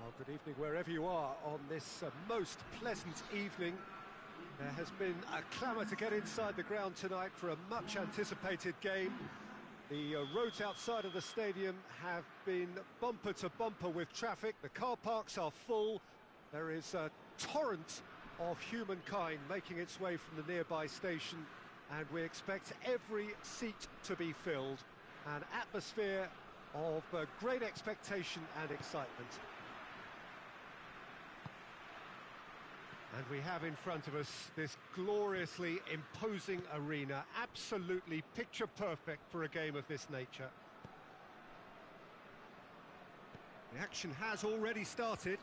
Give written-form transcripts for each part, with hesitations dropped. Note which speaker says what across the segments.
Speaker 1: Well, good evening wherever you are on this most pleasant evening. There has been a clamour to get inside the ground tonight for a much-anticipated game. The roads outside of the stadium have been bumper to bumper with traffic. The car parks are full. There is a torrent of humankind making its way from the nearby station, and we expect every seat to be filled. An atmosphere of great expectation and excitement. And we have in front of us this gloriously imposing arena, absolutely picture perfect for a game of this nature. The action has already started.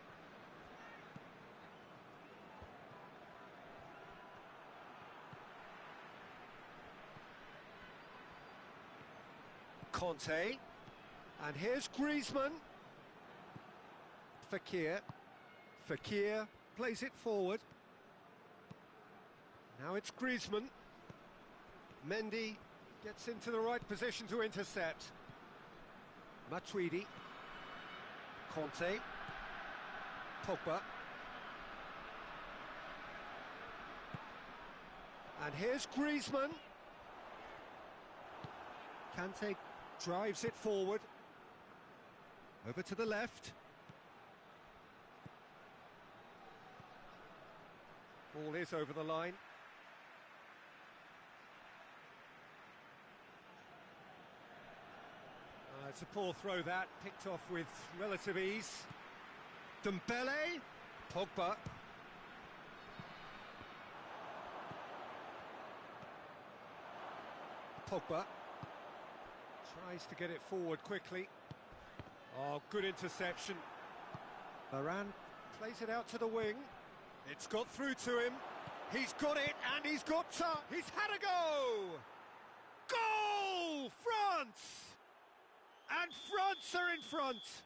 Speaker 1: Conte, and here's Griezmann. Fekir plays it forward. Now it's Griezmann. Mendy gets into the right position to intercept. Matuidi. Conte. Pogba. And here's Griezmann. Kante drives it forward. Over to the left. Ball is over the line. It's a poor throw that, picked off with relative ease. Dembele, Pogba. Pogba tries to get it forward quickly. Oh, good interception. Varane plays it out to the wing. It's got through to him. He's got it, and he's got to. He's had a go! Goal! France! And France are in front.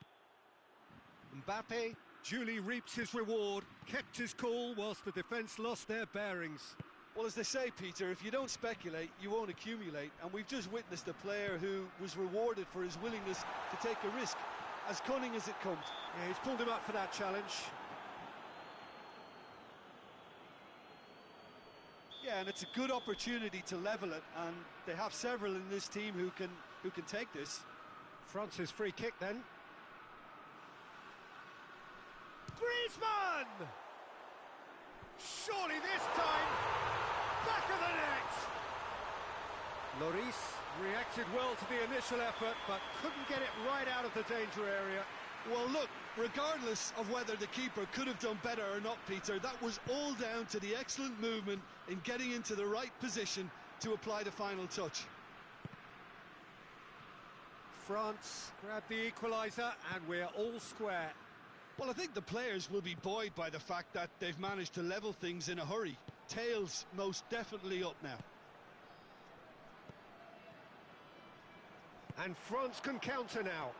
Speaker 1: Mbappe duly reaps his reward, kept his cool whilst the defence lost their bearings.
Speaker 2: Well, as they say, Peter, if you don't speculate, you won't accumulate. And we've just witnessed a player who was rewarded for his willingness to take a risk, as cunning as it comes.
Speaker 1: Yeah, he's pulled him up for that challenge.
Speaker 2: Yeah, and it's a good opportunity to level it, and they have several in this team who can take this.
Speaker 1: France's free kick then. Griezmann! Surely this time, back of the net! Lloris reacted well to the initial effort, but couldn't get it right out of the danger area.
Speaker 2: Well, look, regardless of whether the keeper could have done better or not, Peter, that was all down to the excellent movement in getting into the right position to apply the final touch.
Speaker 1: France grabbed the equaliser, and we're all square.
Speaker 2: Well, I think the players will be buoyed by the fact that they've managed to level things in a hurry. Tails most definitely up now.
Speaker 1: And France can counter now.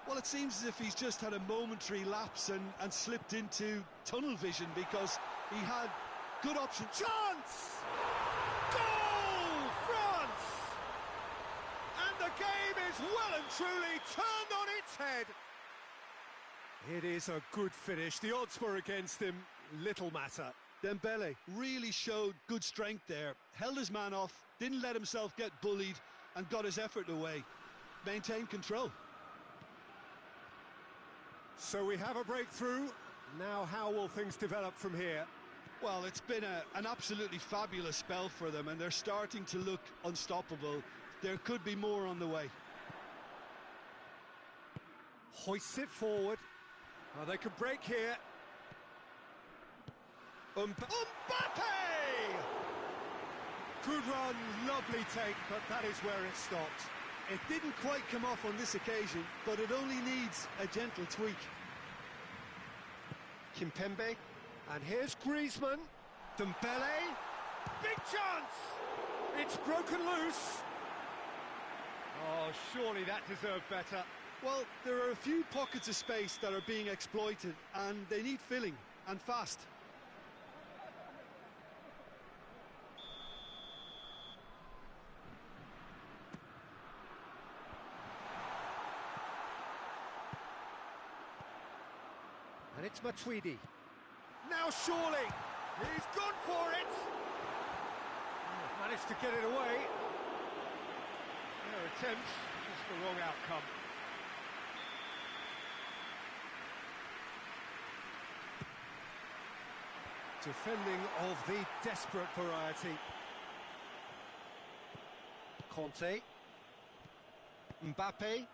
Speaker 2: Well, it seems as if he's just had a momentary lapse and slipped into tunnel vision, because he had good options.
Speaker 1: Chance! Goal! France! And the game is well and truly turned on its head. It is a good finish. The odds were against him. Little matter.
Speaker 2: Dembele really showed good strength there. Held his man off, didn't let himself get bullied, and got his effort away. Maintained control.
Speaker 1: So we have a breakthrough. Now how will things develop from here?
Speaker 2: Well, it's been an absolutely fabulous spell for them, and they're starting to look unstoppable. There could be more on the way.
Speaker 1: Hoists it forward. Oh, they could break here. Mbappe! Good run, lovely take, but that is where it stopped.
Speaker 2: It didn't quite come off on this occasion, but it only needs a gentle tweak.
Speaker 1: Kimpembe, and here's Griezmann. Dembele, big chance! It's broken loose. Oh, surely that deserved better.
Speaker 2: Well, there are a few pockets of space that are being exploited, and they need filling, and fast.
Speaker 1: And it's Matuidi. Now surely, he's gone for it! Oh, managed to get it away. Their attempt, just the wrong outcome. Defending of the desperate variety. Conte. Mbappe.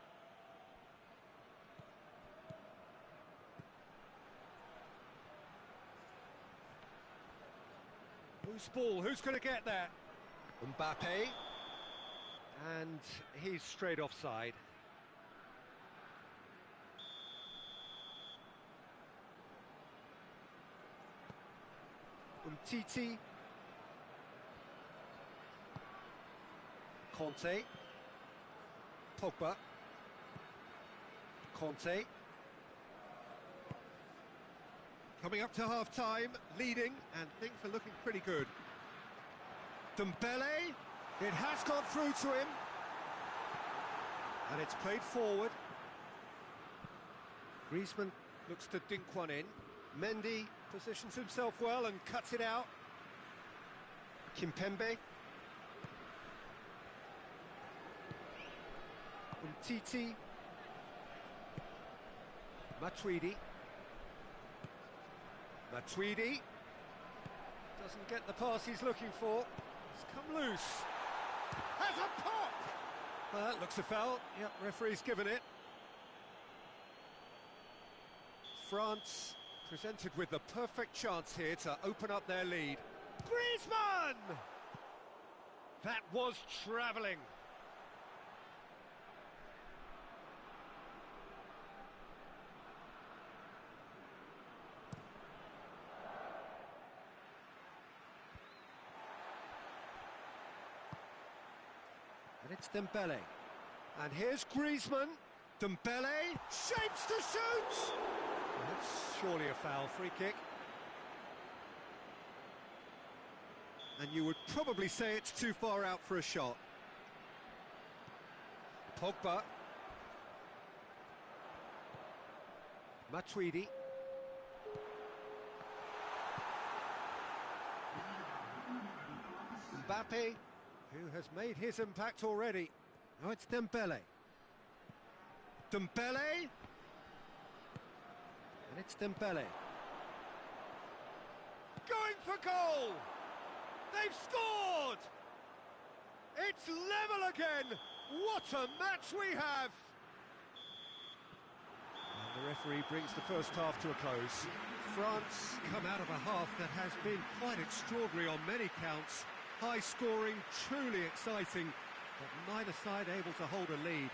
Speaker 1: Who's ball? Who's going to get there? Mbappe. And he's straight offside. Umtiti. Conte. Pogba. Conte. Coming up to half-time, leading, and things are looking pretty good. Dembele, it has got through to him. And it's played forward. Griezmann looks to dink one in. Mendy positions himself well and cuts it out. Kimpembe. Umtiti. Matuidi. Matuidi doesn't get the pass he's looking for. It's come loose. Has a pop! That looks a foul. Yep, referee's given it. France presented with the perfect chance here to open up their lead. Griezmann! That was travelling. And it's Dembele. And here's Griezmann. Dembele shapes to shoot! That's surely a foul, free kick. And you would probably say it's too far out for a shot. Pogba. Matuidi. Mbappe, who has made his impact already. Now it's Dembele. Dembele. And it's Dembele. Going for goal! They've scored! It's level again! What a match we have! And the referee brings the first half to a close. France come out of a half that has been quite extraordinary on many counts. High scoring, truly exciting, but neither side able to hold a lead.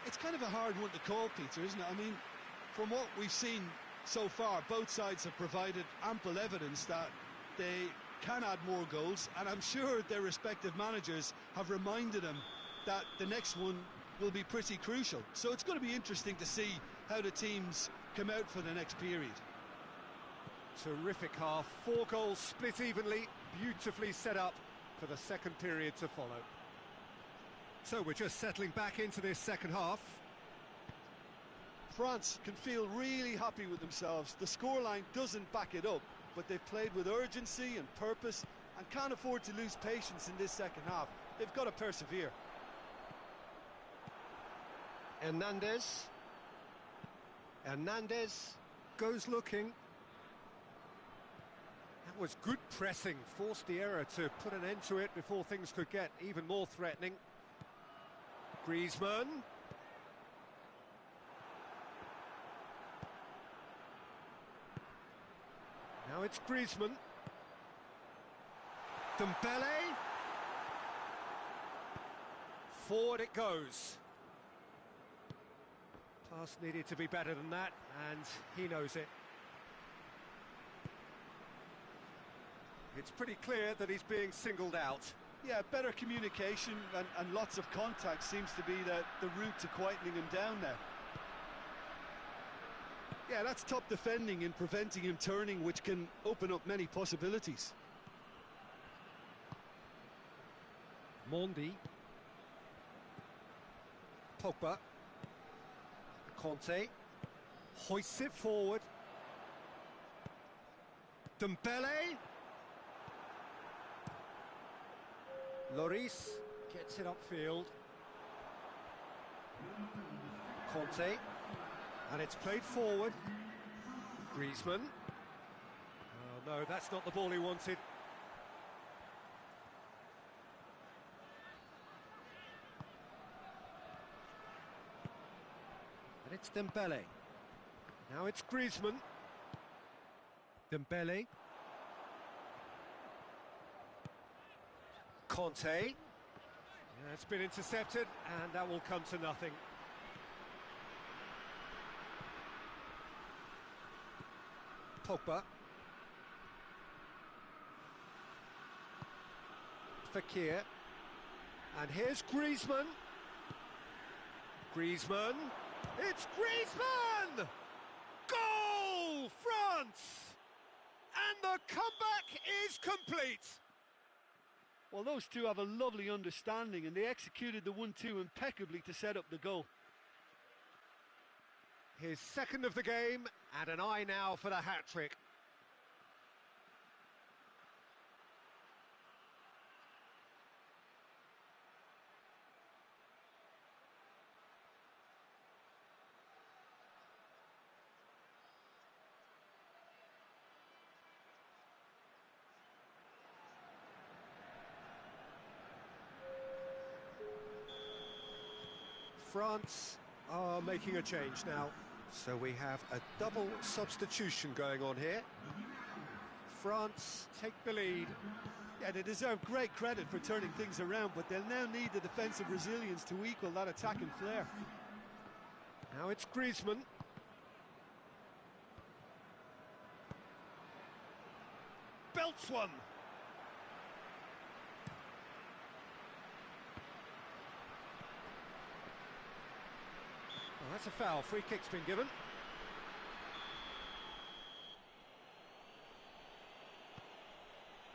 Speaker 2: It's kind of a hard one to call, Peter, isn't it? I mean, from what we've seen so far, both sides have provided ample evidence that they can add more goals, and I'm sure their respective managers have reminded them that the next one will be pretty crucial. So it's going to be interesting to see how the teams come out for the next period.
Speaker 1: Terrific half, 4 goals split evenly, beautifully set up for the second period to follow. So we're just settling back into this second half.
Speaker 2: France can feel really happy with themselves. The scoreline doesn't back it up, but they've played with urgency and purpose and can't afford to lose patience in this second half. They've got to persevere.
Speaker 1: Hernandez. Hernandez goes looking. That was good pressing, forced the error to put an end to it before things could get even more threatening. Griezmann. Now it's Griezmann. Dembele. Forward it goes. Pass needed to be better than that, and he knows it. It's pretty clear that he's being singled out.
Speaker 2: Yeah, better communication and lots of contact seems to be the route to quietening him down now. Yeah, that's top defending and preventing him turning, which can open up many possibilities.
Speaker 1: Mondi. Pogba. Conte. Hoists it forward. Dembele. Lloris gets it upfield. Conte. And it's played forward. Griezmann. Oh no, that's not the ball he wanted. And it's Dembele. Now it's Griezmann. Dembele. Conte. Yeah, it's been intercepted, and that will come to nothing. Pogba. Fekir. And here's Griezmann. Griezmann. It's Griezmann! Goal, France! And the comeback is complete.
Speaker 2: Well, those two have a lovely understanding, and they executed the 1-2 impeccably to set up the goal.
Speaker 1: His second of the game, and an eye now for the hat-trick. France are making a change now, so we have a double substitution going on here. France take the lead.
Speaker 2: Yeah, they deserve great credit for turning things around, but they'll now need the defensive resilience to equal that attacking flair.
Speaker 1: Now it's Griezmann. Belts one. Oh, that's a foul. Free kick's been given.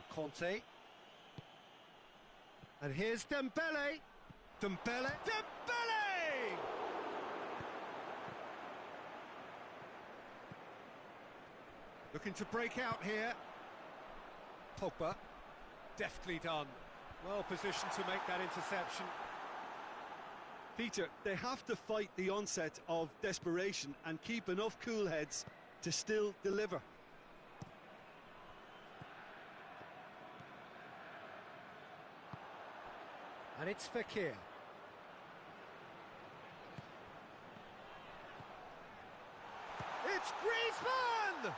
Speaker 1: Conte. And here's Dembele. Dembele. Dembele! Looking to break out here. Pogba. Deftly done. Well positioned to make that interception.
Speaker 2: Peter, they have to fight the onset of desperation and keep enough cool heads to still deliver.
Speaker 1: And it's Fekir. It's Griezmann!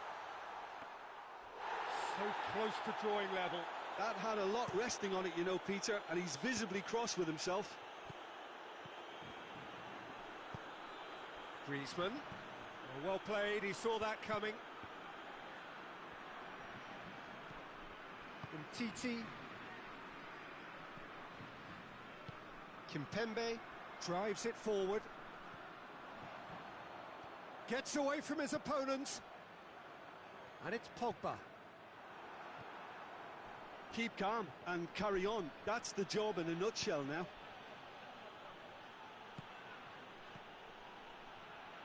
Speaker 1: So close to drawing level.
Speaker 2: That had a lot resting on it, you know, Peter, and he's visibly cross with himself.
Speaker 1: Griezmann. Well played, he saw that coming. Umtiti. Kimpembe drives it forward. Gets away from his opponent. And it's Pogba.
Speaker 2: Keep calm and carry on. That's the job in a nutshell now.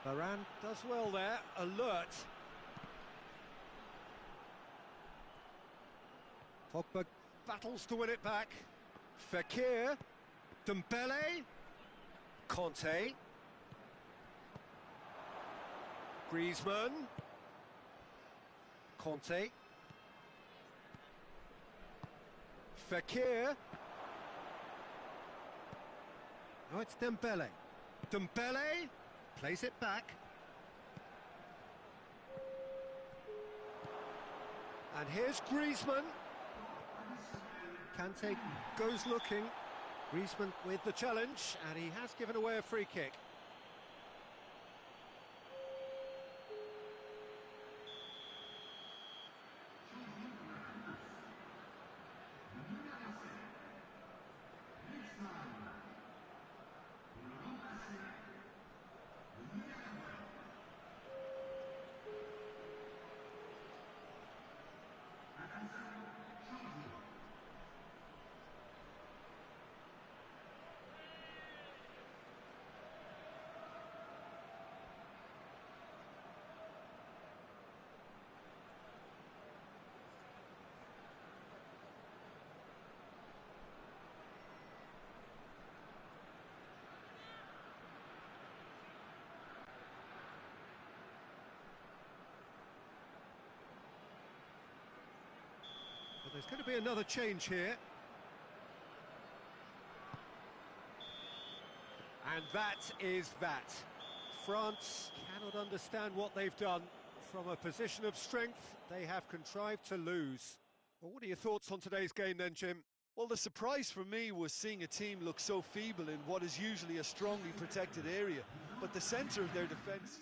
Speaker 1: Varane does well there, alert. Pogba battles to win it back. Fekir. Dembele. Conte. Griezmann. Conte. Fekir. Oh, it's Dembele. Dembele plays it back. And here's Griezmann. Kante goes looking. Griezmann with the challenge, and he has given away a free kick. There's going to be another change here. And that is that. France cannot understand what they've done. From a position of strength, they have contrived to lose. Well, what are your thoughts on today's game then, Jim?
Speaker 2: Well, the surprise for me was seeing a team look so feeble in what is usually a strongly protected area, but the centre of their defence...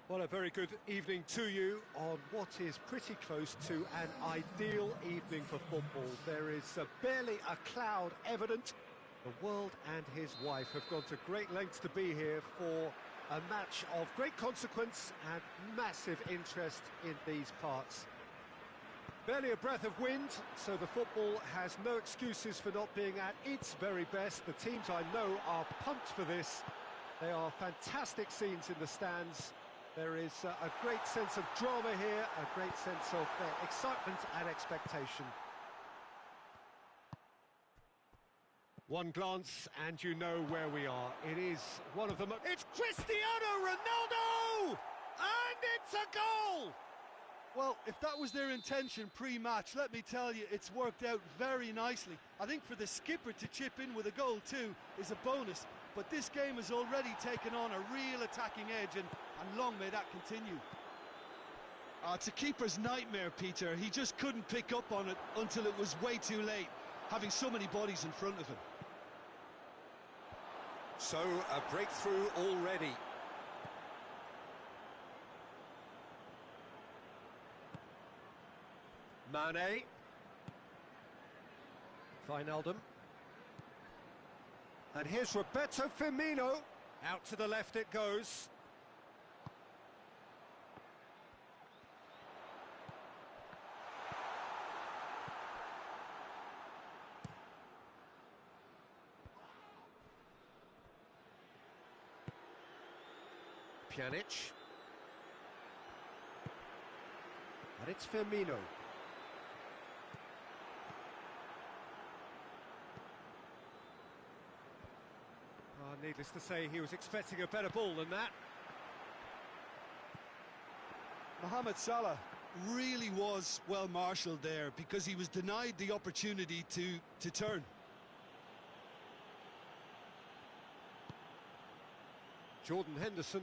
Speaker 1: Well, a very good evening to you on what is pretty close to an ideal evening for football. There is barely a cloud evident. The world and his wife have gone to great lengths to be here for a match of great consequence and massive interest in these parts. Barely a breath of wind, so the football has no excuses for not being at its very best. The teams I know are pumped for this. They are fantastic scenes in the stands. There is a great sense of drama here, a great sense of excitement and expectation. One glance and you know where we are. It is one of them. It's Cristiano Ronaldo! And it's a goal!
Speaker 2: Well, if that was their intention pre-match, let me tell you, it's worked out very nicely. I think for the skipper to chip in with a goal too is a bonus, but this game has already taken on a real attacking edge, and long may that continue. It's a keeper's nightmare, Peter. He just couldn't pick up on it until it was way too late, having so many bodies in front of him.
Speaker 1: So, a breakthrough already. Mane. Wijnaldum. And here's Roberto Firmino. Out to the left it goes. Pjanic. And it's Firmino. Needless to say, he was expecting a better ball than that.
Speaker 2: Mohamed Salah really was well marshalled there because he was denied the opportunity to turn.
Speaker 1: Jordan Henderson.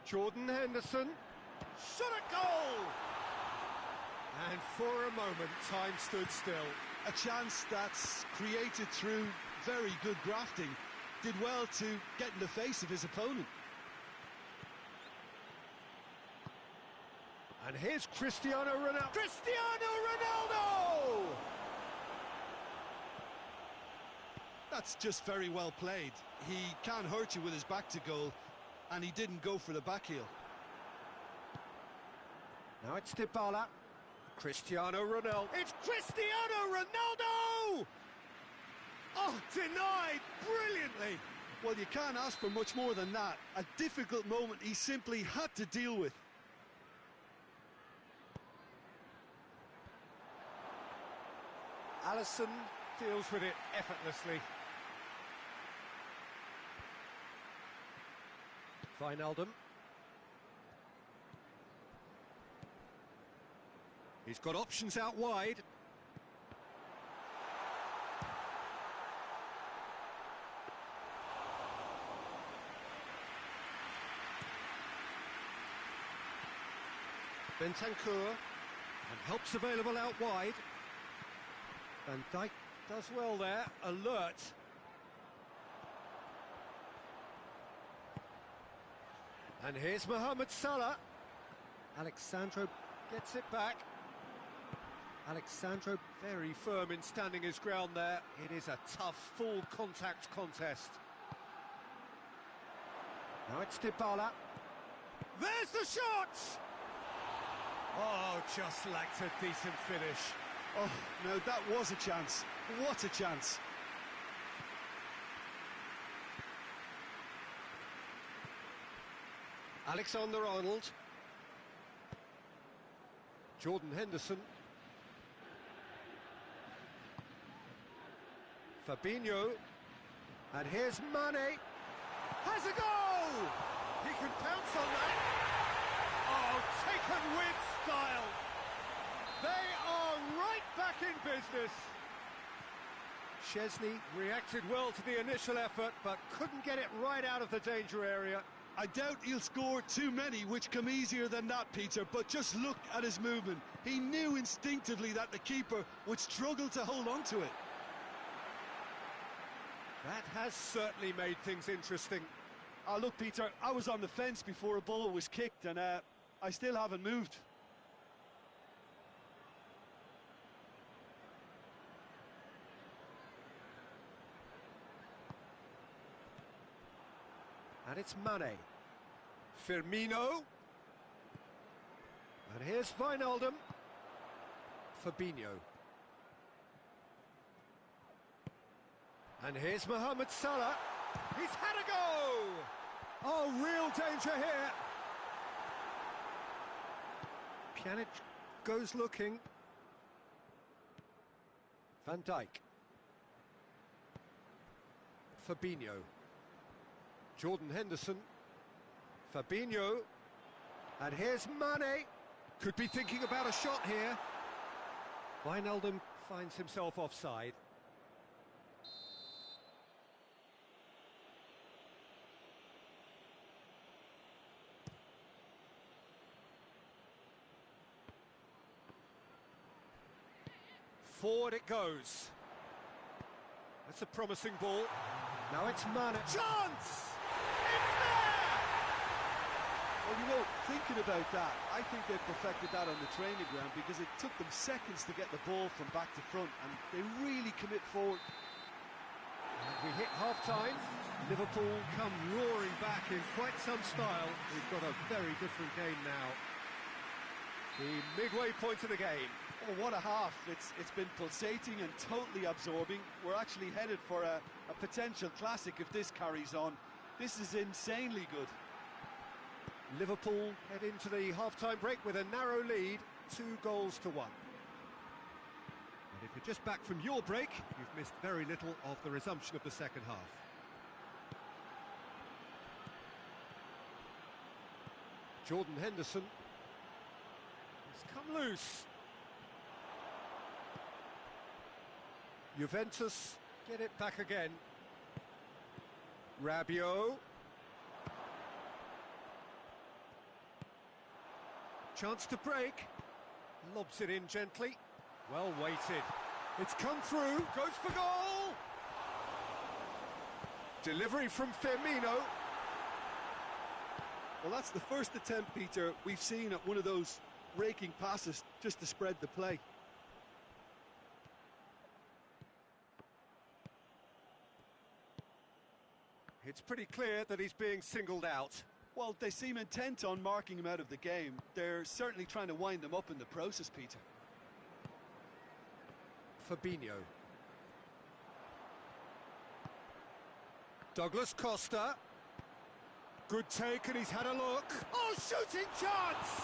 Speaker 1: Jordan Henderson. Shot at goal! And for a moment, time stood still.
Speaker 2: A chance that's created through very good grafting. Did well to get in the face of his opponent.
Speaker 1: And here's Cristiano Ronaldo. Cristiano Ronaldo!
Speaker 2: That's just very well played. He can't hurt you with his back to goal, and he didn't go for the back heel.
Speaker 1: Now it's Dybala. Cristiano Ronaldo. It's Cristiano Ronaldo! Oh, denied brilliantly.
Speaker 2: Well, you can't ask for much more than that. A difficult moment he simply had to deal with.
Speaker 1: Alisson deals with it effortlessly. Wijnaldum. He's got options out wide. Bentancur, and help's available out wide. Van Dijk does well there, alert. And here's Mohamed Salah. Alexandro gets it back. Alexandro very firm in standing his ground there. It is a tough, full contact contest. Now it's Dybala. There's the shot! Oh, just lacked a decent finish.
Speaker 2: Oh, no, that was a chance. What a chance.
Speaker 1: Alexander-Arnold. Jordan Henderson. Fabinho. And here's Mane. Has a goal! He can pounce on that. Oh, taken with style. They are right back in business. Szczesny reacted well to the initial effort, but couldn't get it right out of the danger area.
Speaker 2: I doubt he'll score too many, which come easier than that, Peter, but just look at his movement. He knew instinctively that the keeper would struggle to hold on to it.
Speaker 1: That has certainly made things interesting.
Speaker 2: Look, Peter, I was on the fence before a ball was kicked, and I still haven't moved.
Speaker 1: And it's Mane. Firmino. And here's Wijnaldum. Fabinho. And here's Mohamed Salah. He's had a go! Oh, real danger here. Pjanic goes looking. Van Dijk. Fabinho. Jordan Henderson. Fabinho. And here's Mane. Could be thinking about a shot here. Wijnaldum finds himself offside. Forward it goes. That's a promising ball. Now it's Mane. Chance! It's there!
Speaker 2: Well, you know, thinking about that, I think they perfected that on the training ground because it took them seconds to get the ball from back to front, and they really commit forward.
Speaker 1: And we hit half-time. Liverpool come roaring back in quite some style. We've got a very different game now. The midway point of the game.
Speaker 2: Oh, what a half. It's been pulsating and totally absorbing. We're actually headed for a potential classic if this carries on. This is insanely good.
Speaker 1: Liverpool head into the half-time break with a narrow lead, 2-1. And if you're just back from your break, you've missed very little of the resumption of the second half. Jordan Henderson has come loose. Juventus get it back again. Rabiot. Chance to break. Lobs it in gently. Well weighted. It's come through. Goes for goal! Delivery from Firmino.
Speaker 2: Well, that's the first attempt, Peter, we've seen at one of those raking passes just to spread the play.
Speaker 1: It's pretty clear that he's being singled out.
Speaker 2: Well, they seem intent on marking him out of the game. They're certainly trying to wind him up in the process, Peter.
Speaker 1: Fabinho. Douglas Costa. Good take, and he's had a look. Oh, shooting chance!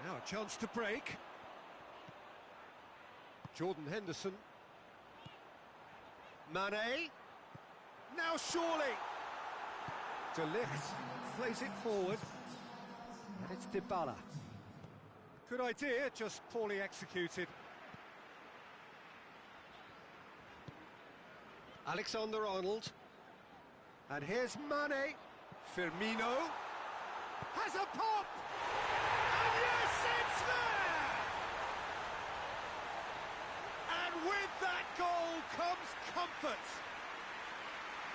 Speaker 1: Now a chance to break. Jordan Henderson. Mane. Now surely. De Ligt plays it forward. And it's Dybala. Good idea, just poorly executed. Alexander-Arnold. And here's Mane. Firmino. Has a pop! And yes, it's there! And with that goal comes comfort.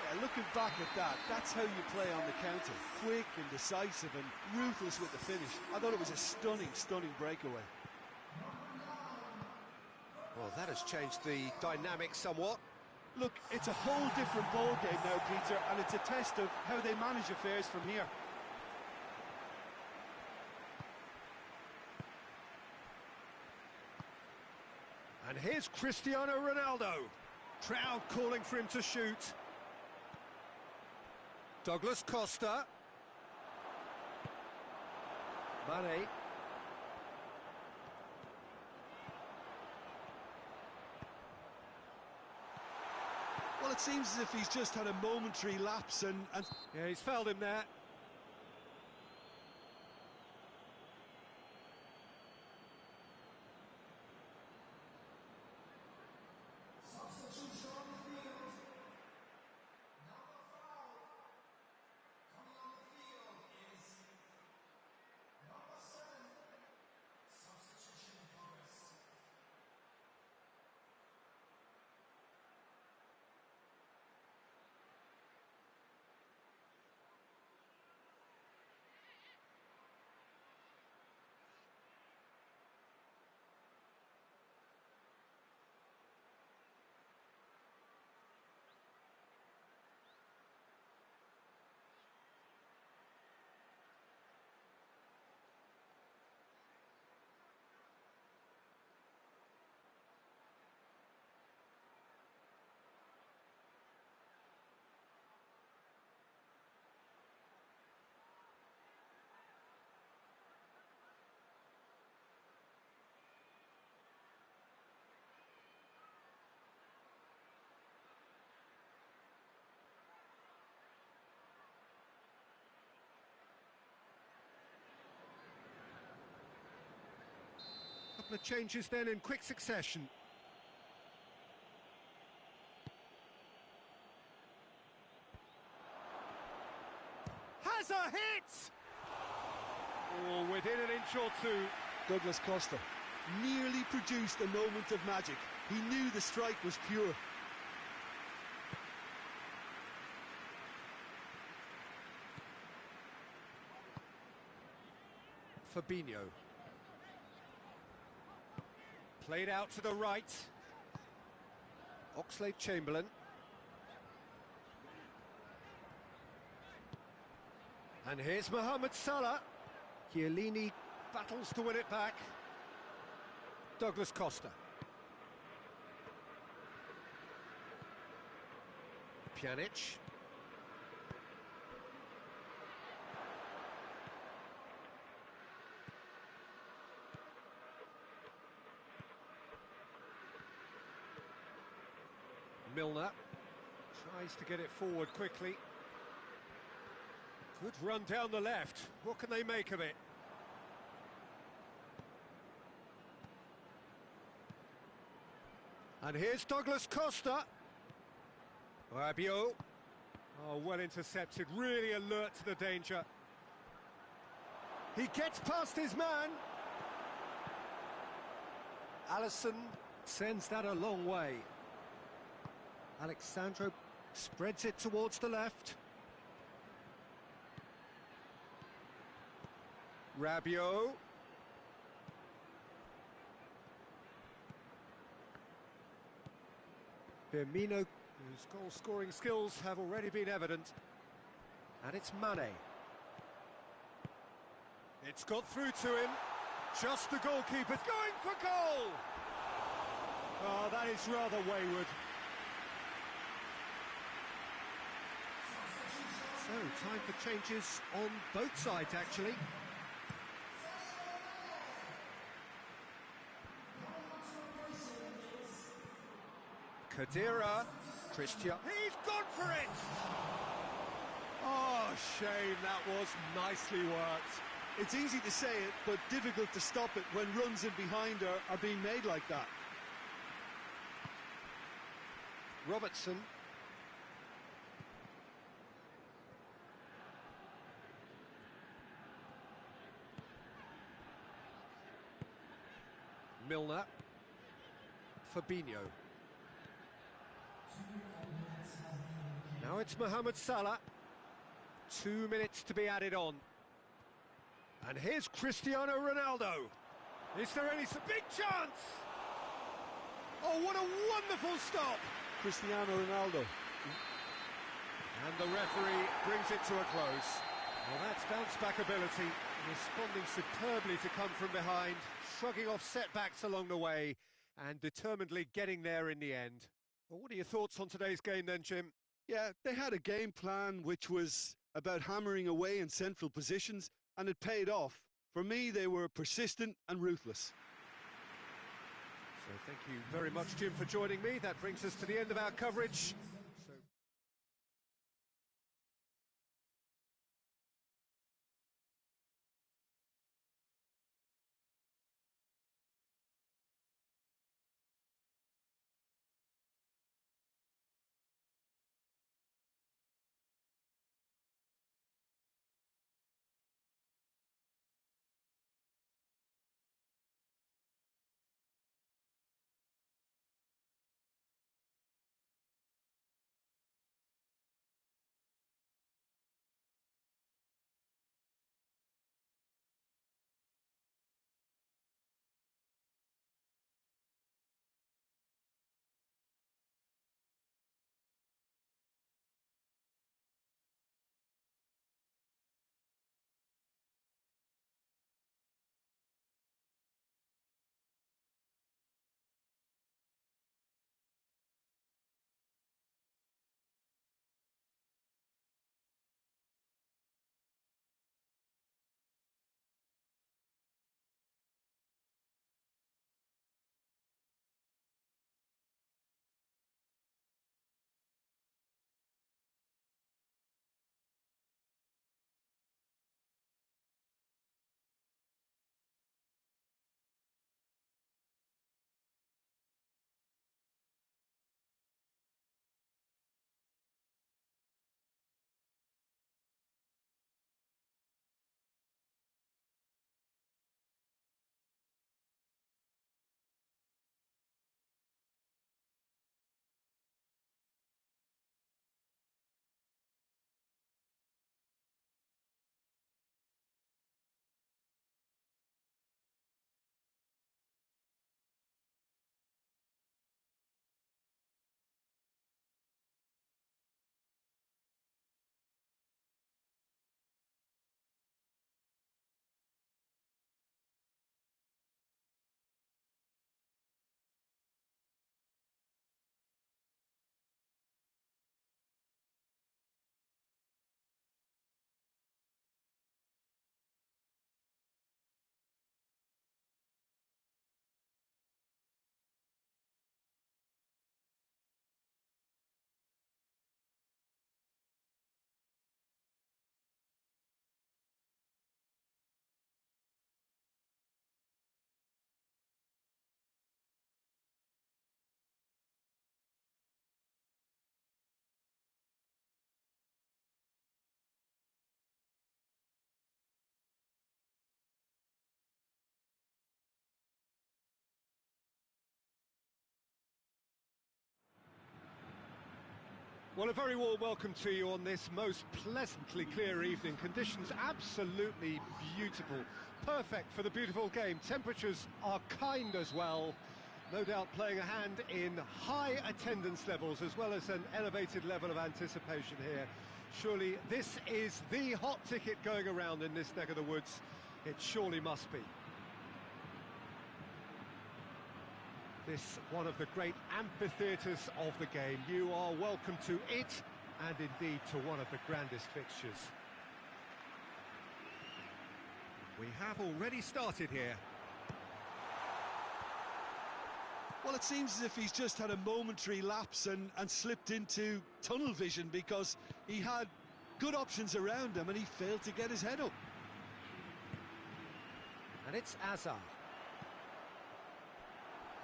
Speaker 2: Yeah, looking back at that, that's how you play on the counter. Quick and decisive and ruthless with the finish. I thought it was a stunning, stunning breakaway.
Speaker 1: Well, that has changed the dynamic somewhat.
Speaker 2: Look, it's a whole different ball game now, Peter, and it's a test of how they manage affairs from here.
Speaker 1: And here's Cristiano Ronaldo. Crowd calling for him to shoot. Douglas Costa. Mane.
Speaker 2: Well, it seems as if he's just had a momentary lapse and...
Speaker 1: Yeah, he's fouled him there. Couple of changes then in quick succession. Has a hit! Oh, within an inch or two.
Speaker 2: Douglas Costa nearly produced a moment of magic. He knew the strike was pure.
Speaker 1: Fabinho. Played out to the right. Oxlade-Chamberlain. And here's Mohamed Salah. Chiellini battles to win it back. Douglas Costa. Pjanic. Milner tries to get it forward quickly. Good run down the left. What can they make of it? And here's Douglas Costa. Rabiot. Oh, well intercepted, really alert to the danger. He gets past his man. Alisson sends that a long way. Alexandro spreads it towards the left. Rabiot. Firmino, whose goal-scoring skills have already been evident. And it's Mane. It's got through to him. Just the goalkeeper's going for goal! Oh, that is rather wayward. So, time for changes on both sides, actually. Khedira, Christian, he's gone for it! Oh, shame, that was nicely worked.
Speaker 2: It's easy to say it, but difficult to stop it when runs in behind are being made like that.
Speaker 1: Robertson. Milner. Fabinho. Now it's Mohamed Salah. 2 minutes to be added on. And here's Cristiano Ronaldo. Is there any big chance? Oh, what a wonderful stop!
Speaker 2: Cristiano Ronaldo.
Speaker 1: And the referee brings it to a close. Well, that's bounce-back ability, responding superbly to come from behind, shrugging off setbacks along the way, and determinedly getting there in the end. Well, what are your thoughts on today's game then, Jim?
Speaker 2: Yeah, they had a game plan which was about hammering away in central positions, and it paid off. For me, they were persistent and ruthless.
Speaker 1: So thank you very much, Jim, for joining me. That brings us to the end of our coverage. Well, a very warm welcome to you on this most pleasantly clear evening. Conditions absolutely beautiful. Perfect for the beautiful game. Temperatures are kind as well. No doubt playing a hand in high attendance levels as well as an elevated level of anticipation here. Surely this is the hot ticket going around in this neck of the woods. It surely must be. This one of the great amphitheatres of the game. You are welcome to it, and indeed to one of the grandest fixtures. We have already started here.
Speaker 2: Well, it seems as if he's just had a momentary lapse and slipped into tunnel vision, because he had good options around him and he failed to get his head up.
Speaker 1: And it's Hazard.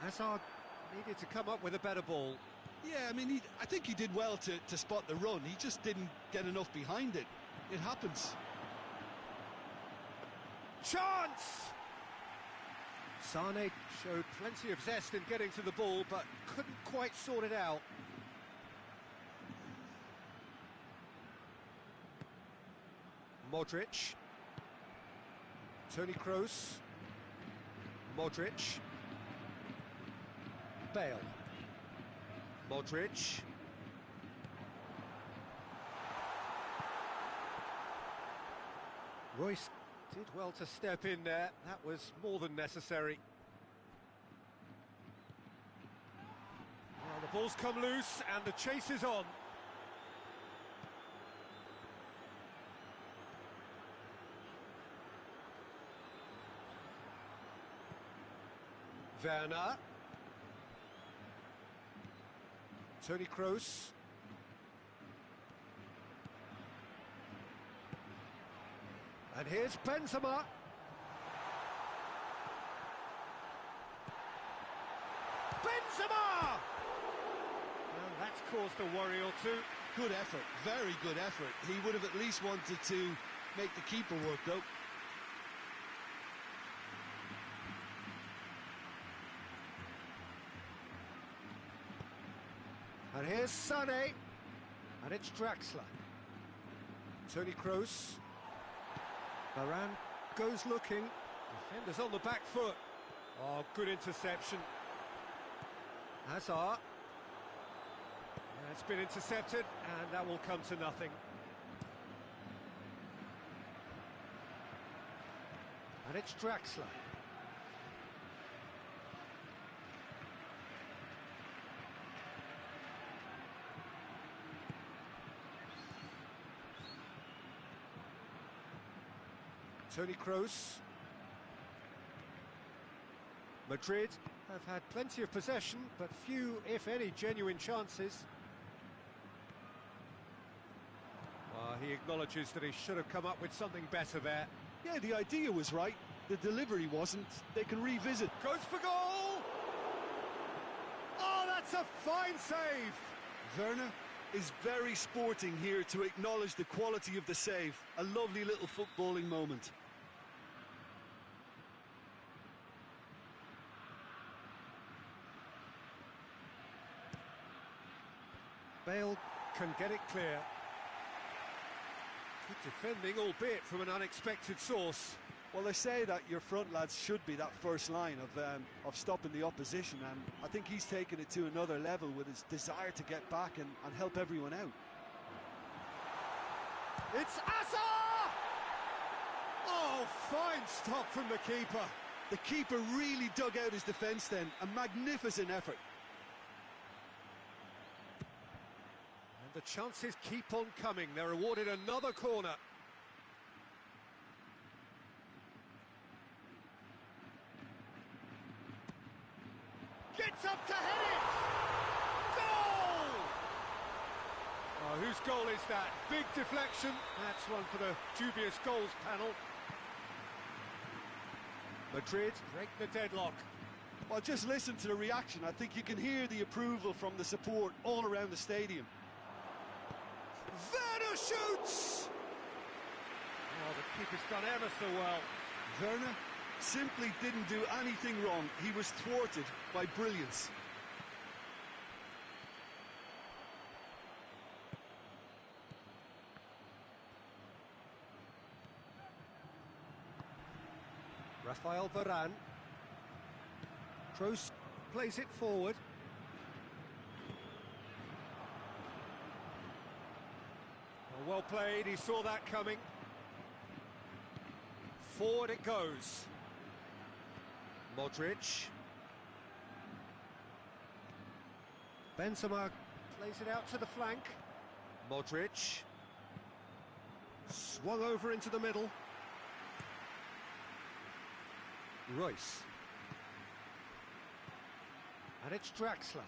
Speaker 1: Hazard needed to come up with a better ball.
Speaker 2: Yeah, I mean, I think he did well to spot the run. He just didn't get enough behind it. It happens.
Speaker 1: Chance! Sane showed plenty of zest in getting to the ball, but couldn't quite sort it out. Modric. Toni Kroos. Modric. Bale. Modric. Royce did well to step in there. That was more than necessary. Well, the ball's come loose and the chase is on. Werner. Toni Kroos. And here's Benzema. Benzema! Well, that's caused a worry or two.
Speaker 2: Good effort, very good effort. He would have at least wanted to make the keeper work, though.
Speaker 1: And here's Sané, and it's Draxler. Toni Kroos. Varane goes looking. Defenders on the back foot. Oh, good interception. Hazard. It's been intercepted, and that will come to nothing. And it's Draxler. Toni Kroos. Madrid have had plenty of possession, but few, if any, genuine chances. He acknowledges that he should have come up with something better there.
Speaker 2: Yeah, the idea was right. The delivery wasn't. They can revisit.
Speaker 1: Goes for goal! Oh, that's a fine save!
Speaker 2: Werner is very sporting here to acknowledge the quality of the save. A lovely little footballing moment.
Speaker 1: Bale can get it clear. Good defending, albeit from an unexpected source.
Speaker 2: Well, they say that your front lads should be that first line of stopping the opposition, and I think he's taken it to another level with his desire to get back and help everyone out.
Speaker 1: It's Hazard! Oh, fine stop from the keeper.
Speaker 2: The keeper really dug out his defence then. A magnificent effort.
Speaker 1: The chances keep on coming. They're awarded another corner. Gets up to head it! Goal! Oh, whose goal is that? Big deflection. That's one for the dubious goals panel. Madrid break the deadlock.
Speaker 2: Well, just listen to the reaction. I think you can hear the approval from the support all around the stadium.
Speaker 1: Werner shoots! Oh, the keeper's done ever so well.
Speaker 2: Werner simply didn't do anything wrong. He was thwarted by brilliance.
Speaker 1: Rafael Varane. Kroos plays it forward. Well played, he saw that coming. Forward it goes. Modric. Benzema plays it out to the flank. Modric. Swung over into the middle. Royce. And it's Draxler.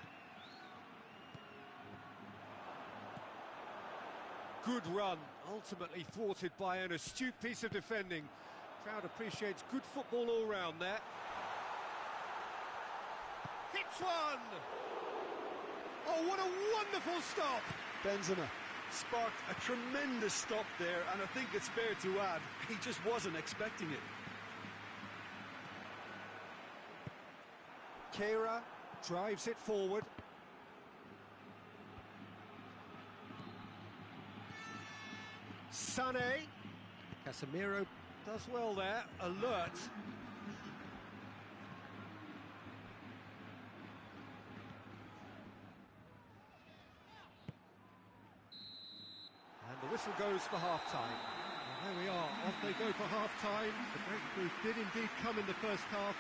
Speaker 1: Good run, ultimately thwarted by an astute piece of defending. Crowd appreciates good football all round there. Hits one! Oh, what a wonderful stop!
Speaker 2: Benzema sparked a tremendous stop there, and I think it's fair to add, he just wasn't expecting it.
Speaker 1: Keira drives it forward. Sané. Casemiro does well there, alert. And the whistle goes for half-time. There we are, off they go for half-time. The breakthrough did indeed come in the first half,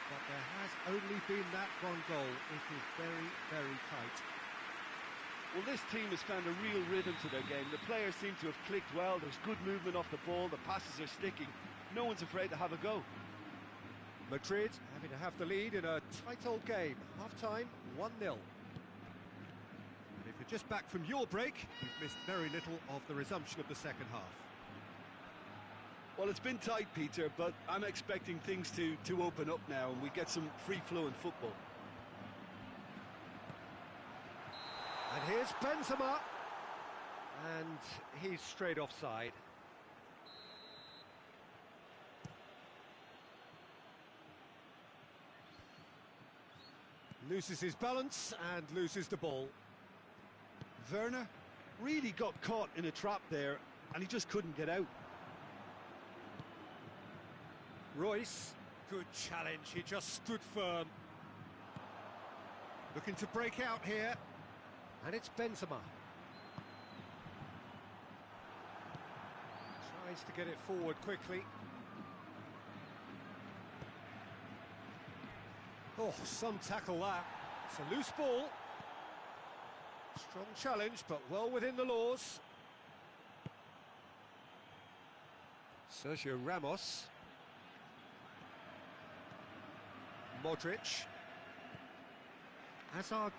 Speaker 1: but there has only been that one goal. It is very, very tight.
Speaker 2: Well, this team has found a real rhythm to their game. The players seem to have clicked well. There's good movement off the ball. The passes are sticking. No one's afraid to have a go.
Speaker 1: Madrid having to have the lead in a tight old game. Half-time, 1-0. And if you're just back from your break, you've missed very little of the resumption of the second half.
Speaker 2: Well, it's been tight, Peter, but I'm expecting things to open up now and we get some free-flowing football.
Speaker 1: And here's Benzema. And he's straight offside. Loses his balance and loses the ball.
Speaker 2: Werner really got caught in a trap there and he just couldn't get out.
Speaker 1: Royce, good challenge, he just stood firm. Looking to break out here. And it's Benzema. Tries to get it forward quickly. Oh, some tackle that. It's a loose ball. Strong challenge, but well within the laws. Sergio Ramos. Modric. Hazard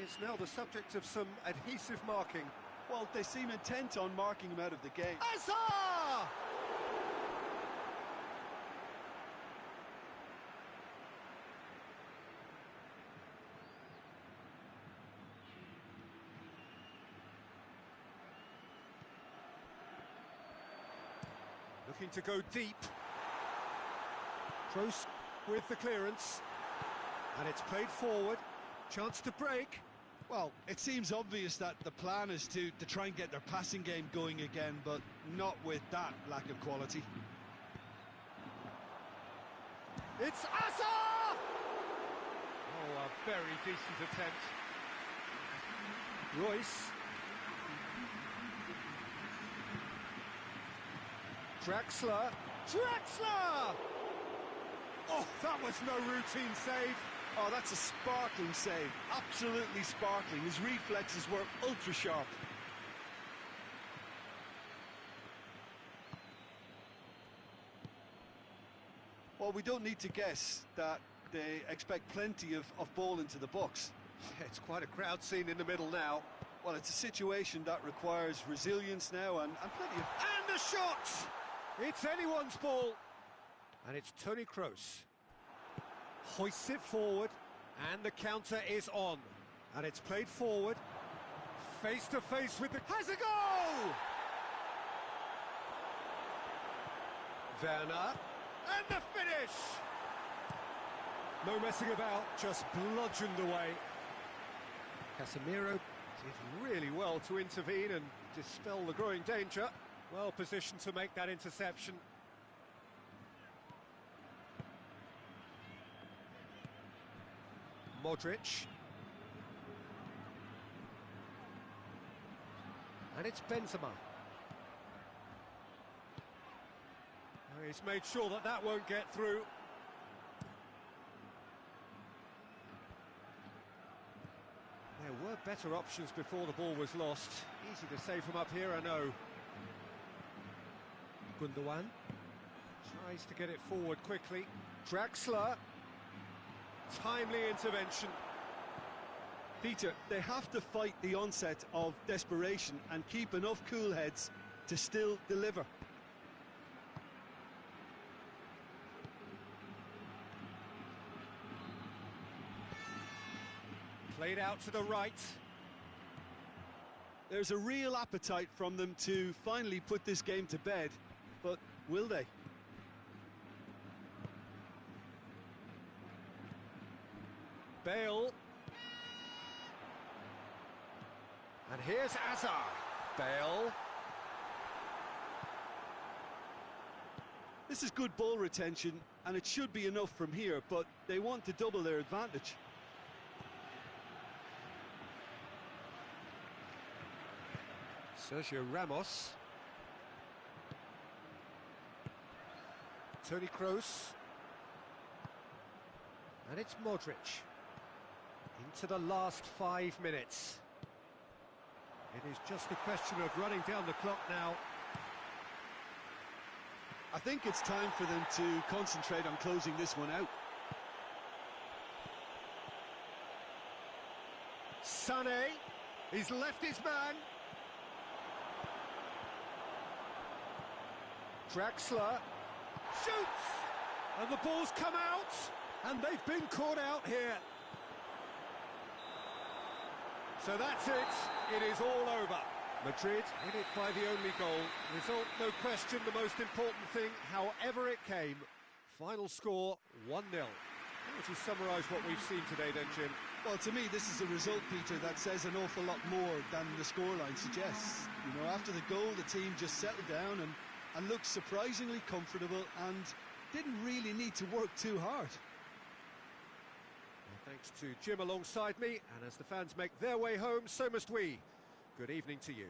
Speaker 1: is now the subject of some adhesive marking.
Speaker 2: Well, they seem intent on marking him out of the game.
Speaker 1: Hazard! Looking to go deep. Kroos with the clearance. And it's played forward. Chance to break.
Speaker 2: Well, it seems obvious that the plan is to try and get their passing game going again, but not with that lack of quality.
Speaker 1: It's Hazard! Oh, a very decent attempt. Royce. Draxler. Draxler! Oh, that was no routine save.
Speaker 2: Oh, that's a sparkling save. Absolutely sparkling. His reflexes were ultra sharp. Well, we don't need to guess that they expect plenty of ball into the box.
Speaker 1: It's quite a crowd scene in the middle now.
Speaker 2: Well, it's a situation that requires resilience now and plenty of...
Speaker 1: And the shot! It's anyone's ball. And it's Toni Kroos. Hoists it forward, and the counter is on. And it's played forward, face to face with the... Has a goal! Werner, and the finish! No messing about, just bludgeoned away. Casemiro did really well to intervene and dispel the growing danger. Well positioned to make that interception. Modric. And it's Benzema. He's made sure that that won't get through. There were better options before the ball was lost. Easy to save from up here, I know. Gundogan tries to get it forward quickly. Draxler. Timely intervention.
Speaker 2: Peter, they have to fight the onset of desperation and keep enough cool heads to still deliver.
Speaker 1: Played out to the right.
Speaker 2: There's a real appetite from them to finally put this game to bed, but will they?
Speaker 1: Bale. And here's Hazard. Bale.
Speaker 2: This is good ball retention, and it should be enough from here, but they want to double their advantage.
Speaker 1: Sergio Ramos. Toni Kroos. And it's Modric. Into the last 5 minutes. It is just a question of running down the clock now.
Speaker 2: I think it's time for them to concentrate on closing this one out.
Speaker 1: Sané. He's left his man. Draxler shoots, and the ball's come out, and they've been caught out here. So that's it. It is all over. Madrid in it by the only goal. Result, no question, the most important thing, however it came. Final score, 1-0. How would you summarise what we've seen today then, Jim?
Speaker 2: Well, to me, this is a result, Peter, that says an awful lot more than the scoreline suggests. You know, after the goal, the team just settled down and looked surprisingly comfortable and didn't really need to work too hard.
Speaker 1: Well, thanks to Jim alongside me, and as the fans make their way home, so must we. Good evening to you.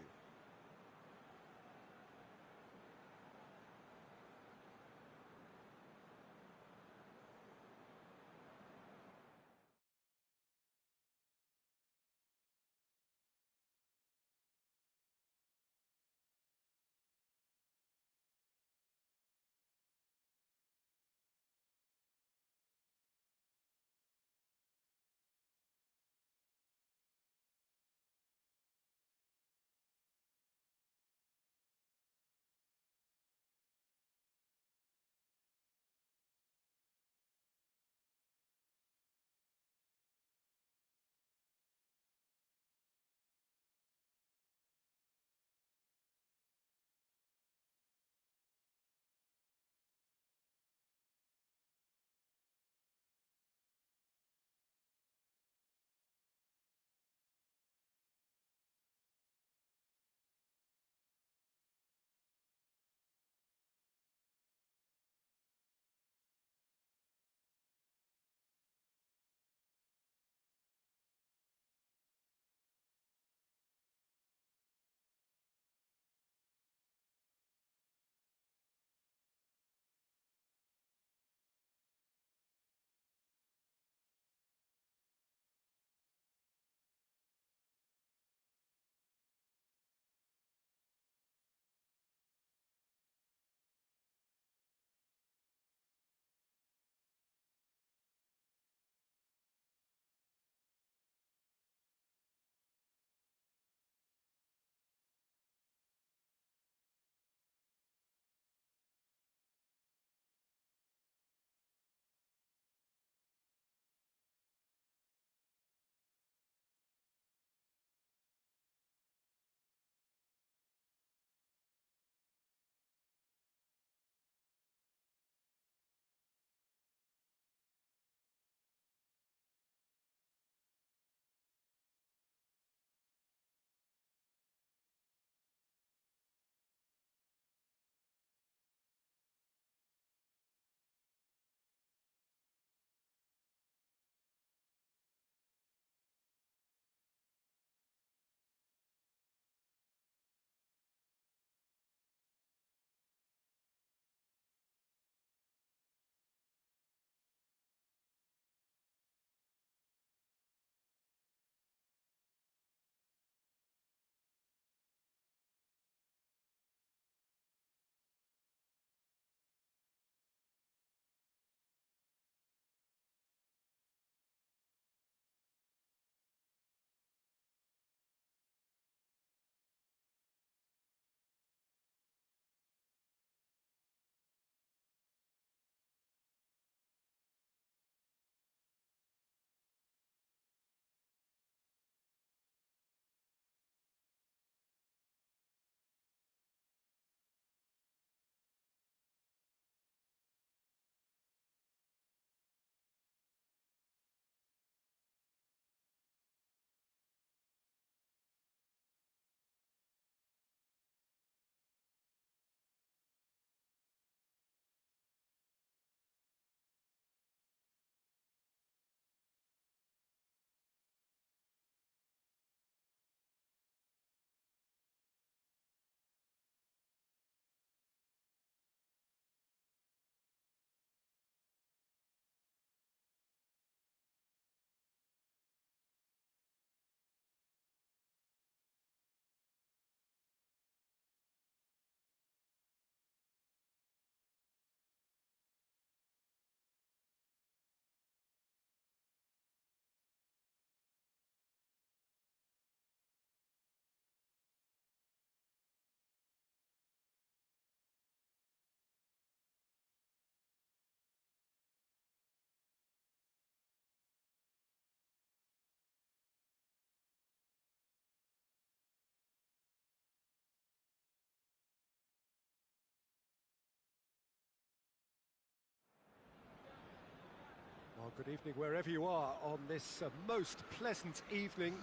Speaker 1: Good evening wherever you are on this most pleasant evening.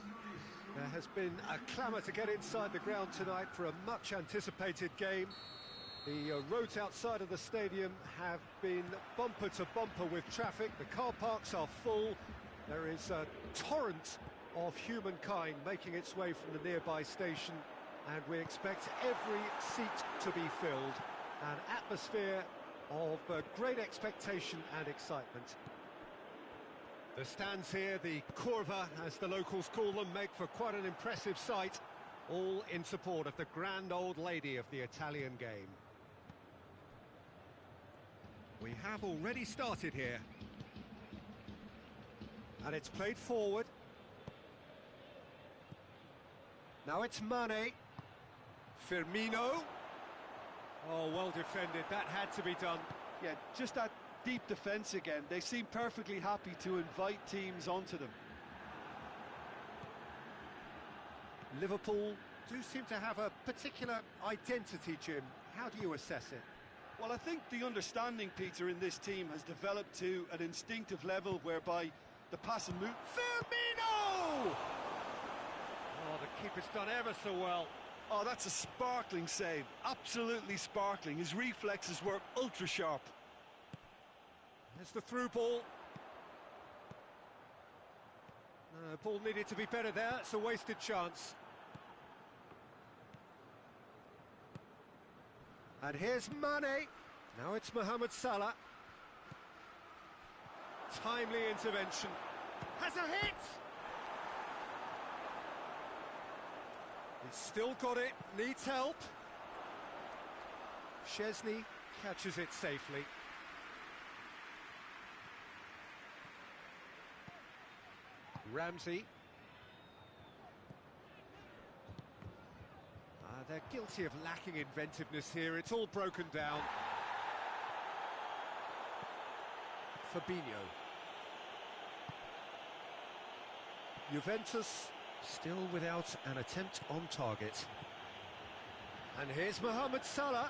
Speaker 1: There has been a clamour to get inside the ground tonight for a much anticipated game. The roads outside of the stadium have been bumper to bumper with traffic. The car parks are full. There is a torrent of humankind making its way from the nearby station, and we expect every seat to be filled. An atmosphere of great expectation and excitement. The stands here, the curva, as the locals call them, make for quite an impressive sight, all in support of the grand old lady of the Italian game. We have already started here. And it's played forward. Now it's Mane. Firmino. Oh, well defended, that had to be done.
Speaker 2: Yeah, just that deep defence again. They seem perfectly happy to invite teams onto them.
Speaker 1: Liverpool do seem to have a particular identity, Jim. How do you assess it?
Speaker 2: Well, I think the understanding, Peter, in this team has developed to an instinctive level whereby the pass and move...
Speaker 1: Firmino! Oh, the keeper's done ever so well.
Speaker 2: Oh, that's a sparkling save. Absolutely sparkling. His reflexes were ultra sharp.
Speaker 1: There's the through ball. Ball needed to be better there. It's a wasted chance. And here's Mane. Now it's Mohamed Salah. Timely intervention. Has a hit! He's still got it, needs help. Szczesny catches it safely. Ramsey. They're guilty of lacking inventiveness here. It's all broken down. Fabinho. Juventus still without an attempt on target. And here's Mohamed Salah.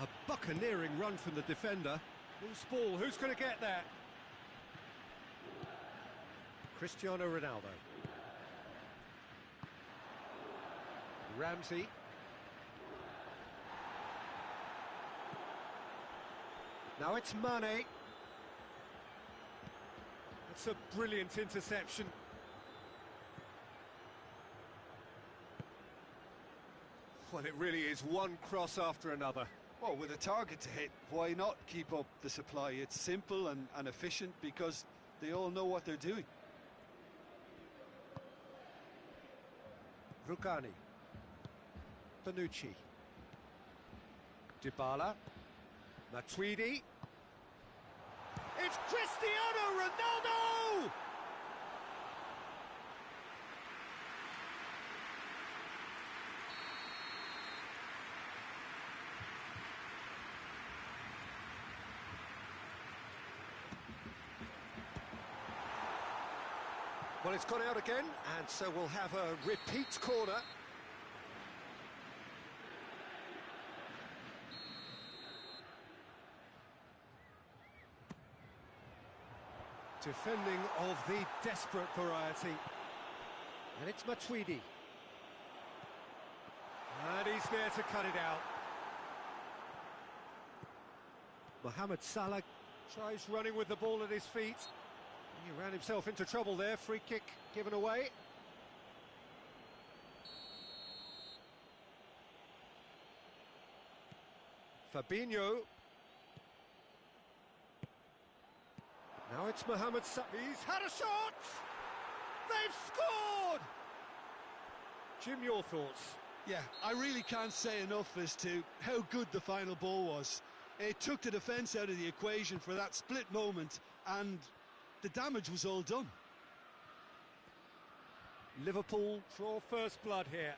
Speaker 1: A buccaneering run from the defender. Loose ball, who's going to get there? Cristiano Ronaldo. Ramsey. Now it's Mane. That's a brilliant interception. Well, it really is one cross after another.
Speaker 2: Well, with a target to hit, why not keep up the supply? It's simple and efficient because they all know what they're doing.
Speaker 1: Rugani. Bonucci. Dybala. Matuidi. It's Cristiano Ronaldo! Well, it's gone out again, and so we'll have a repeat corner. Defending of the desperate variety. And it's Matuidi. And he's there to cut it out. Mohamed Salah tries running with the ball at his feet. He ran himself into trouble there. Free kick given away. Fabinho. Now it's Mohamed Salah. He's had a shot! They've scored! Jim, your thoughts?
Speaker 2: Yeah, I really can't say enough as to how good the final ball was. It took the defence out of the equation for that split moment, and the damage was all done.
Speaker 1: Liverpool draw first blood here.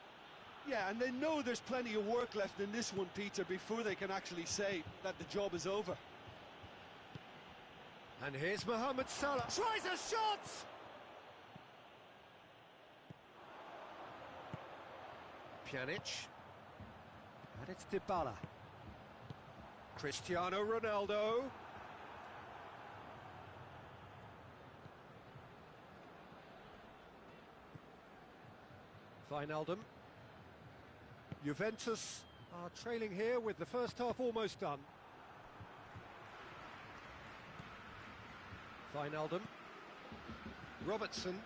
Speaker 2: Yeah, and they know there's plenty of work left in this one, Peter, before they can actually say that the job is over.
Speaker 1: And here's Mohamed Salah. Tries a shot! Pjanic. And it's Dybala. Cristiano Ronaldo. Wijnaldum. Juventus are trailing here with the first half almost done. Wijnaldum. Robertson.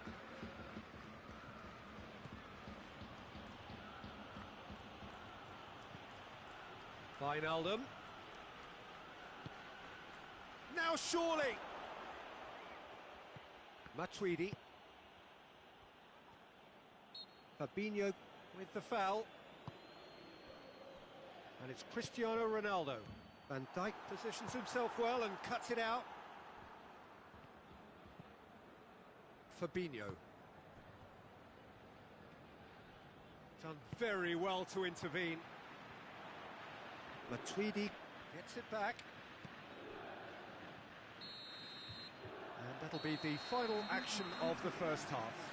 Speaker 1: Wijnaldum. Now surely. Matuidi. Fabinho with the foul. And it's Cristiano Ronaldo. Van Dijk positions himself well and cuts it out. Fabinho. Done very well to intervene. Matuidi gets it back. And that'll be the final action of the first half.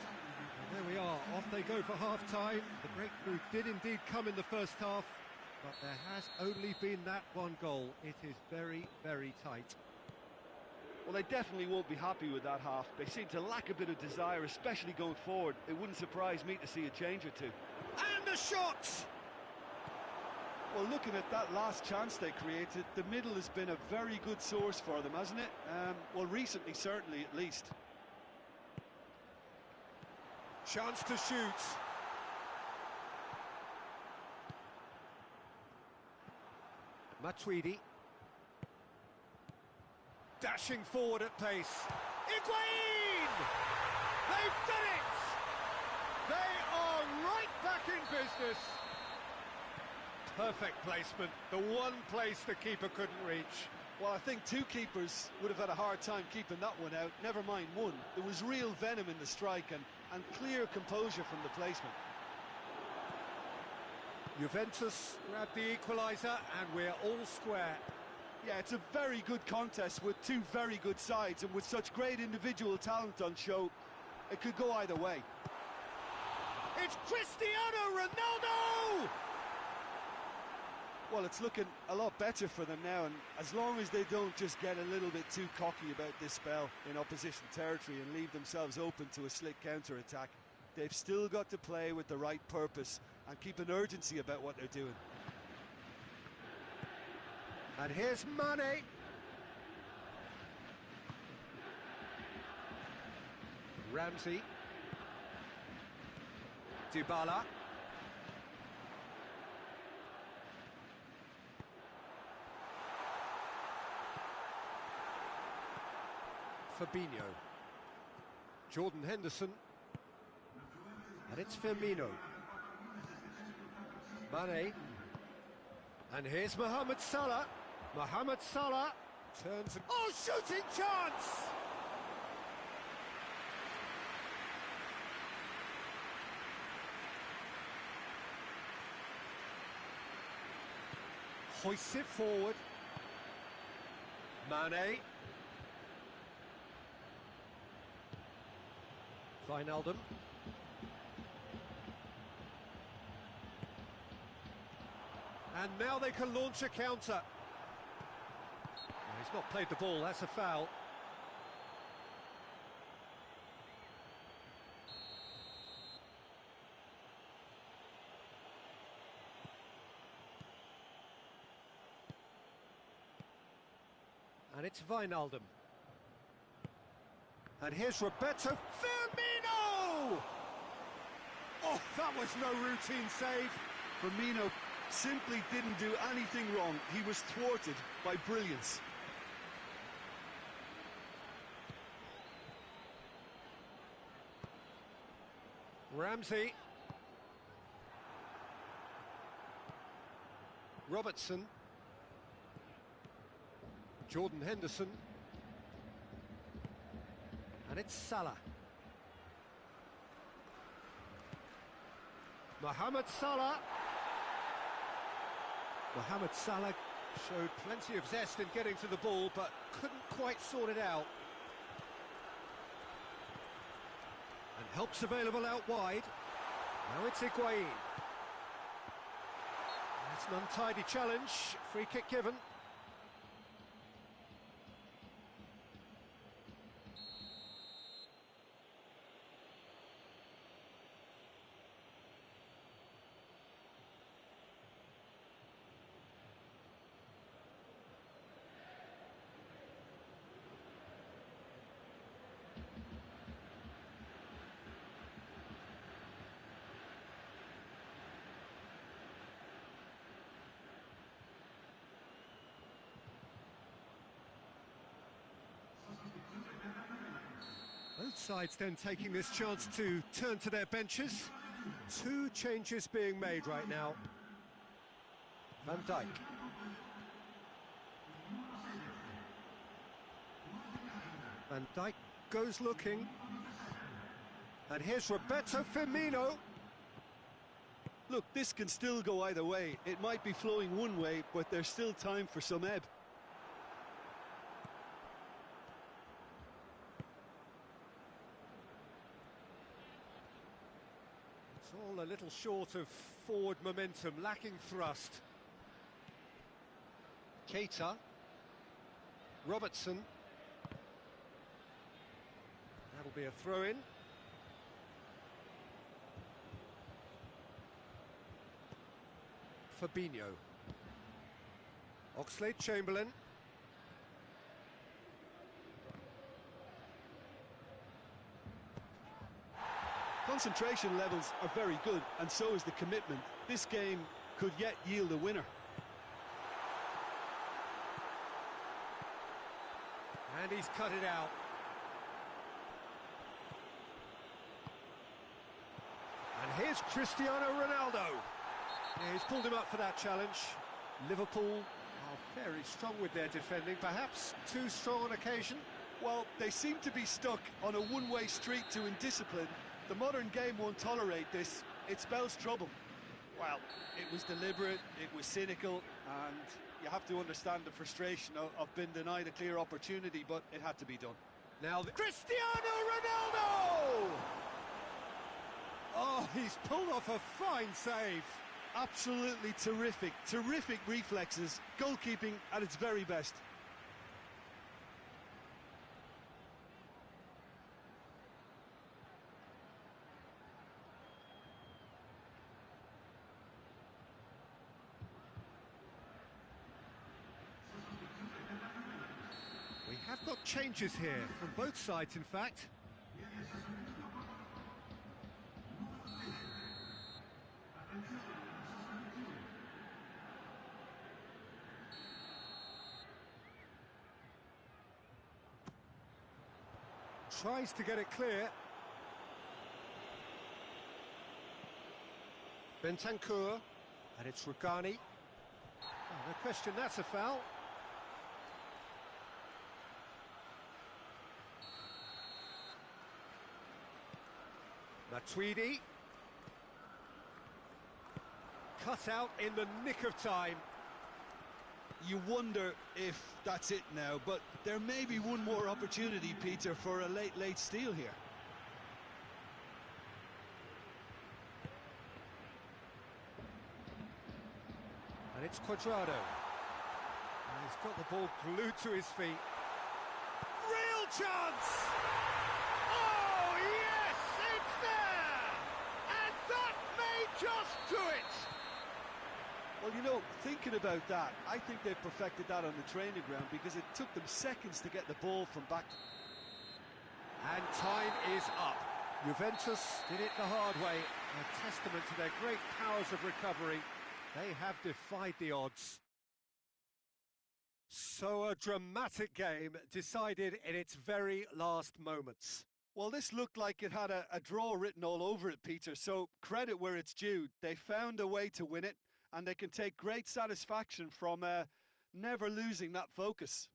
Speaker 1: And there we are, off they go for half-time. The breakthrough did indeed come in the first half, but there has only been that one goal. It is very, very tight.
Speaker 2: Well, they definitely won't be happy with that half. They seem to lack a bit of desire, especially going forward. It wouldn't surprise me to see a change or two.
Speaker 1: And the shot!
Speaker 2: Well, looking at that last chance they created, the middle has been a very good source for them, hasn't it? Well, recently, certainly, at least.
Speaker 1: Chance to shoot. Matuidi. Dashing forward at pace. Higuain! They've done it! They are right back in business. Perfect placement, the one place the keeper couldn't reach.
Speaker 2: Well, I think two keepers would have had a hard time keeping that one out, never mind one. There was real venom in the strike and clear composure from the placement.
Speaker 1: Juventus grab the equaliser and we're all square.
Speaker 2: Yeah, it's a very good contest with two very good sides, and with such great individual talent on show, it could go either way.
Speaker 1: It's Cristiano Ronaldo!
Speaker 2: Well, it's looking a lot better for them now, and as long as they don't just get a little bit too cocky about this spell in opposition territory and leave themselves open to a slick counter-attack, they've still got to play with the right purpose and keep an urgency about what they're doing.
Speaker 1: And here's Mane. Ramsey. Dybala. Fabinho. Jordan Henderson. And it's Firmino. Mane. And here's Mohamed Salah. Mohamed Salah turns and... Oh, shooting chance! Hoists it forward. Mane. Wijnaldum. And now they can launch a counter. He's not played the ball, that's a foul. And it's Wijnaldum. And here's Roberto Firmino! Oh, that was no routine save.
Speaker 2: Firmino simply didn't do anything wrong. He was thwarted by brilliance.
Speaker 1: Ramsey. Robertson. Jordan Henderson. And it's Salah. Mohamed Salah. Mohamed Salah showed plenty of zest in getting to the ball, but couldn't quite sort it out. And help's available out wide. Now it's Higuain. That's an untidy challenge. Free kick given. sides then taking this chance to turn to their benches. Two changes being made right now. Van Dijk. Van Dijk goes looking. And here's Roberto Firmino.
Speaker 2: Look, this can still go either way. It might be flowing one way, but there's still time for some ebb.
Speaker 1: It's all a little short of forward momentum, lacking thrust. Keita. Robertson. That'll be a throw-in. Fabinho. Oxlade-Chamberlain.
Speaker 2: Concentration levels are very good, and so is the commitment. This game could yet yield a winner.
Speaker 1: And he's cut it out. And here's Cristiano Ronaldo. Yeah, he's pulled him up for that challenge. Liverpool are very strong with their defending, perhaps too strong on occasion.
Speaker 2: Well, they seem to be stuck on a one-way street to indiscipline. The modern game won't tolerate this. It spells trouble. Well, it was deliberate, it was cynical, and you have to understand the frustration of being denied a clear opportunity, but it had to be done.
Speaker 1: Now, Cristiano Ronaldo! Oh, he's pulled off a fine save.
Speaker 2: Absolutely terrific, terrific reflexes, goalkeeping at its very best.
Speaker 1: We have got changes here, from both sides in fact. Tries to get it clear. Bentancur, and it's Rugani. Oh, no question, that's a foul. Matuidi. Cut out in the nick of time.
Speaker 2: You wonder if that's it now, but there may be one more opportunity, Peter, for a late steal here.
Speaker 1: And it's Cuadrado. And he's got the ball glued to his feet. Real chance! Oh, yes, it's there! And that may just do it!
Speaker 2: Well, you know, thinking about that, I think they've perfected that on the training ground because it took them seconds to get the ball from back.
Speaker 1: And time is up. Juventus did it the hard way, a testament to their great powers of recovery. They have defied the odds. So a dramatic game decided in its very last moments.
Speaker 2: Well, this looked like it had a draw written all over it, Peter, so credit where it's due. They found a way to win it, and they can take great satisfaction from never losing that focus.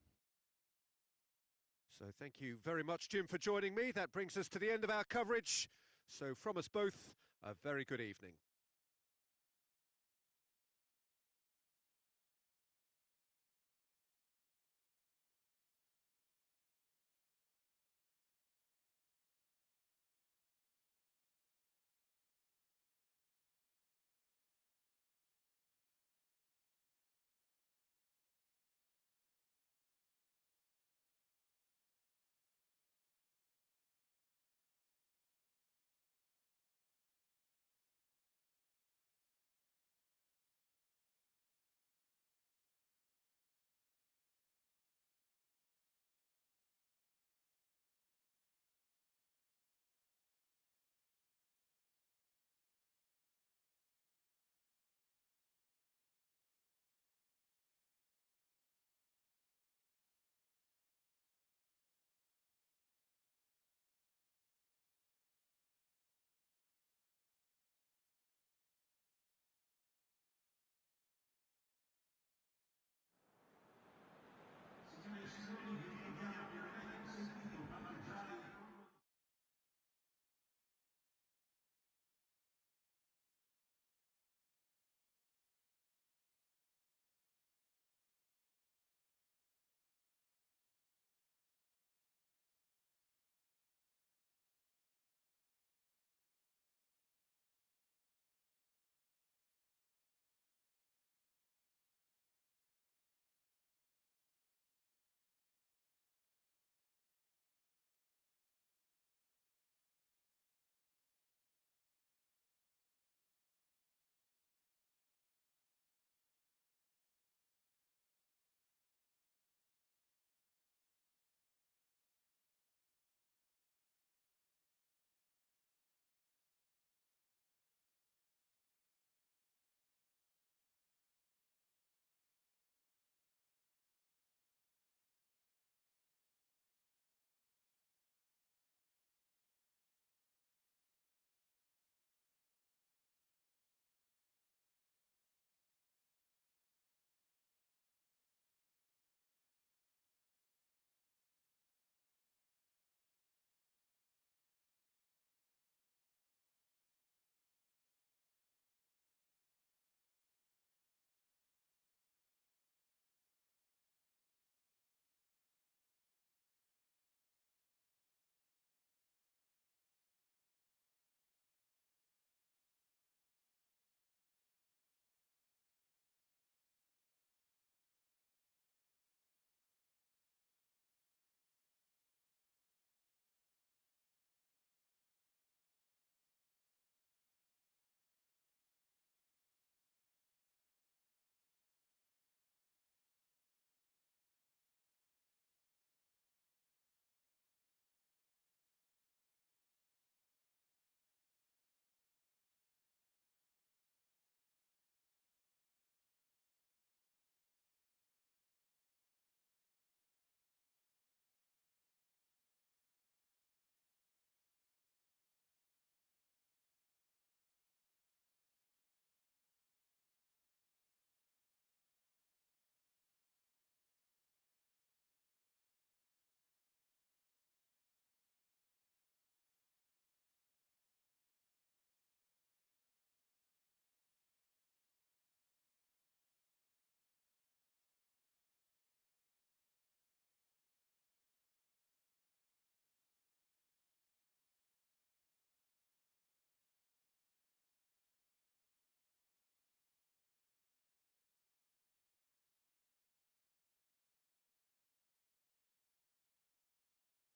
Speaker 1: So thank you very much, Jim, for joining me. That brings us to the end of our coverage. So from us both, a very good evening.